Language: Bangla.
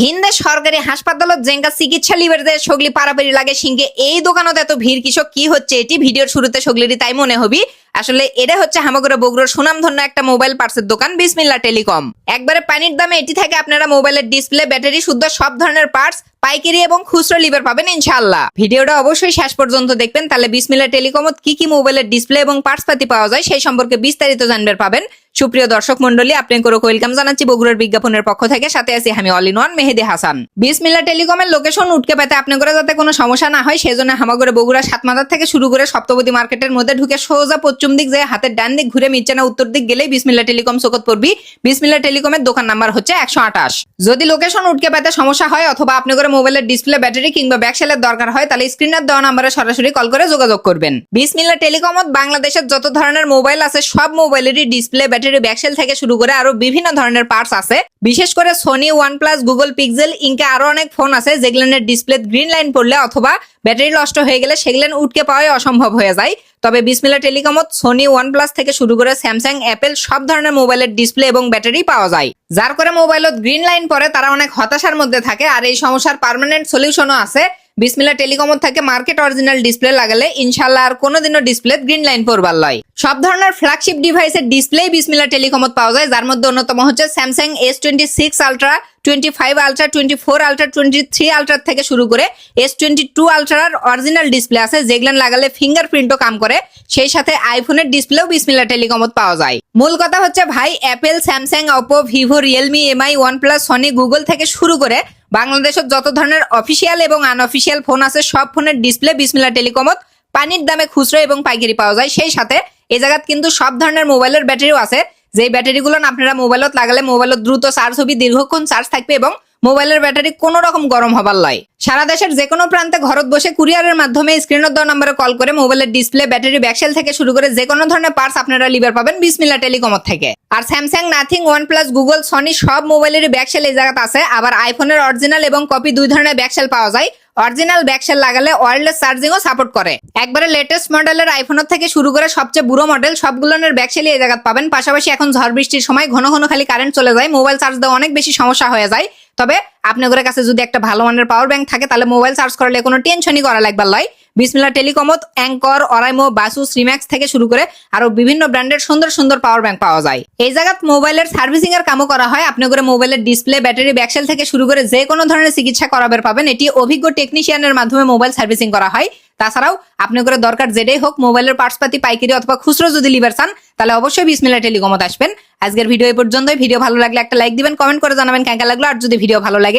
হিন্দে সরকারি হাসপাতালত জেঙ্গা চিকিৎসা লিবার যে সগলি পারাপারি লাগে সিংকে এই দোকানত এত ভিড় কিসব কি হচ্ছে এটি ভিডিওর শুরুতে সগলিরই তাই মনে হবি। আসলে এটা হচ্ছে হামাগুড়া বগুড়ার সুনামধন্য একটা মোবাইল পার্টসের দোকান বিসমিল্লা টেলিকম। একবারে পানির দামে এটি থেকে আপনারা মোবাইলের ডিসপ্লে, ব্যাটারি শুদ্ধ সব ধরনের পার্টস পাইকারি এবং খুচরা লিভার পাবেন ইনশাআল্লাহ। ভিডিওটা অবশ্যই শেষ পর্যন্ত দেখবেন, তাহলে বিসমিল্লা টেলিকমত কি মোবাইলের ডিসপ্লে এবং পার্টস পাতি পাওয়া যায় সেই সম্পর্কে বিস্তারিত জানতে পাবেন। সুপ্রিয় দর্শক মন্ডলী, আপনাকে ওয়েলকাম জানাচ্ছি বগুড়ার বিজ্ঞাপনের পক্ষ থেকে। সাথে আছি আমি all in one Mehedi Hasan. Bismillah টেলিকমের location উঠকে পেতে আপনাদের যাতে কোনো সমস্যা না হয় সেজন্য হামাগুড়া বগুড়া সাতমাথার থেকে শুরু করে সপ্তপদী মার্কেটের মধ্যে ঢুকে সোজা পশ্চিম দিক যে হাতের ডান দিক ঘুরে মিচ্ছানা উত্তর দিক গেলেই বিসমিল্লা টেলিকম চোখত পড়বি। বিসমিল্লা টেলিকমের দোকান নাম্বার হচ্ছে 128। যদি লোকেশন উঠকে পেতে সমস্যা হয় অথবা আপনাদের মোবাইলের ডিসপ্লে, ব্যাটারি কিংবা ব্যাকসেলের দরকার হয় তাহলে স্ক্রিনের দেওয়া নাম্বারে সরাসরি কল করে যোগাযোগ করবেন। বিসমিল্লা টেলিকমত বাংলাদেশের যত ধরনের মোবাইল আছে সব মোবাইলেরই ডিসপ্লে, ব্যাটারি, ব্যাকসেল থেকে শুরু করে আরো বিভিন্ন ধরনের পার্টস আছে। বিশেষ করে সোনি, ওয়ানপ্লাস, গুগল পিক্সেল ইনকে আরো অনেক ফোন আছে যেগুলোর ডিসপ্লে গ্রিন লাইন পড়লে অথবা ব্যাটারি নষ্ট হয়ে গেলে সেগুলো উঠকে পাওয়াই অসম্ভব হয়ে যায়। তবে বিসমিল্লা টেলিকমত সোনি, ওয়ানপ্লাস থেকে শুরু করে স্যামসাং, অ্যাপেল সব ধরনের মোবাইলের ডিসপ্লে এবং ব্যাটারি পাওয়া যায়। যার করে মোবাইলত গ্রিন লাইন পরে তারা অনেক হতাশার মধ্যে থাকে, আর এই সমস্যার পার্মানেন্ট সলিউশনও আছে। বিসমিল্লা টেলিকমত থেকে মার্কেট অরিজিনাল ডিসপ্লে লাগালে ইনশাআল্লাহ আর কোনোদিনও ডিসপ্লে গ্রিন লাইন পড়বার লয়। সব ধরনের ফ্ল্যাগশিপ ডিভাইসের ডিসপ্লে বিসমিল্লা টেলিকমত পাওয়া যায়, যার মধ্যে অন্যতম হচ্ছে Samsung S26 ultra, 25 ultra, 24 ultra, 23 ultra থেকে শুরু করে S22 আলট্রার অরিজিনাল ডিসপ্লে আছে যেগুলো লাগালে ফিঙ্গারপ্রিন্টও কাম করে। সেই সাথে আইফোনের ডিসপ্লেও বিসমিল্লা টেলিকমত পাওয়া যায়। মূল কথা হচ্ছে ভাই, Apple, Samsung, Oppo, Vivo, Realme, MI, OnePlus, Sony, Google থেকে শুরু করে বাংলাদেশের যত ধরনের অফিসিয়াল এবং আনঅফিসিয়াল ফোন আছে সব ফোনের ডিসপ্লে বিসমিল্লা টেলিকমত পানির দামে খুচরা এবং পাইকারি পাওয়া যায়। সেই সাথে এই জায়গাত কিন্তু সব ধরনের মোবাইলের ব্যাটারিও আছে, যে ব্যাটারিগুলো আপনারা মোবাইলত লাগালে মোবাইলত দ্রুত চার্জ হবে, দীর্ঘক্ষণ চার্জ থাকবে এবং মোবাইলের ব্যাটারি কোনো রকম গরম হবার লয়। সারা দেশের যে কোনো প্রান্তে ঘরত বসে কুরিয়ারের মাধ্যমে স্ক্রিনের দেওয়া নম্বরে কল করে মোবাইলের ডিসপ্লে, ব্যাটারি, ব্যাকসেল থেকে শুরু করে যে কোনো ধরনের পার্টস আপনারা লিভার পাবেন বিসমিল্লা টেলিকমত থেকে। আর Samsung, Nothing, OnePlus, Google, Sony সব মোবাইলের ব্যাকসেল এই জায়গাতে আছে। আবার আইফোনের অরিজিনাল এবং কপি দুই ধরনের ব্যাকসেল পাওয়া যায়। অরিজিনাল ব্যাকসেল লাগালে ওয়্যারলেস চার্জিংও সাপোর্ট করে। একবারে লেটেস্ট মডেলের আইফোনের থেকে শুরু করে সবচেয়ে বুড়ো মডেল সবগুলোর ব্যাকসেলই এই জায়গাতে পাবেন। পাশাপাশি এখন ঝড় বৃষ্টির সময় ঘন ঘন খালি কারেন্ট চলে যায়, মোবাইল চার্জ দেওয়া অনেক বেশি সমস্যা হয়ে যায়। তবে আপনাদের কাছে যদি একটা ভালো মানের পাওয়ার ব্যাংক থাকে তাহলে মোবাইল চার্জ করলে কোনো টেনশনই করা লাগবার লয়। বিসমিল্লা টেলিকমত অ্যাঙ্কর, অরাইমো, বাসু, শ্রীম্যাক্স থেকে শুরু করে আরো বিভিন্ন ব্র্যান্ডের সুন্দর সুন্দর পাওয়ার ব্যাংক পাওয়া যায়। এই জায়গাত মোবাইলের সার্ভিসিং এর কামও করা হয়। আপনাদের মোবাইলের ডিসপ্লে, ব্যাটারি, ব্যাকসেল থেকে শুরু করে যে কোনো ধরনের চিকিৎসা করাবার পাবেন। এটি অভিজ্ঞ টেকনিশিয়ানের মাধ্যমে মোবাইল সার্ভিসিং করা হয়। তাছাড়াও আপনাদের দরকার যেটাই হোক মোবাইলের পার্টস পাতি পাইকারি অথবা খুচরো যদি লিভার চান তাহলে অবশ্যই বিসমিল্লা টেলিকমত আসবেন। আজকের ভিডিও এই পর্যন্তই। ভিডিও ভালো লাগলে একটা লাইক দিবেন, কমেন্ট করে জানাবেন কেমন লাগলো। আর যদি ভিডিও ভালো লাগে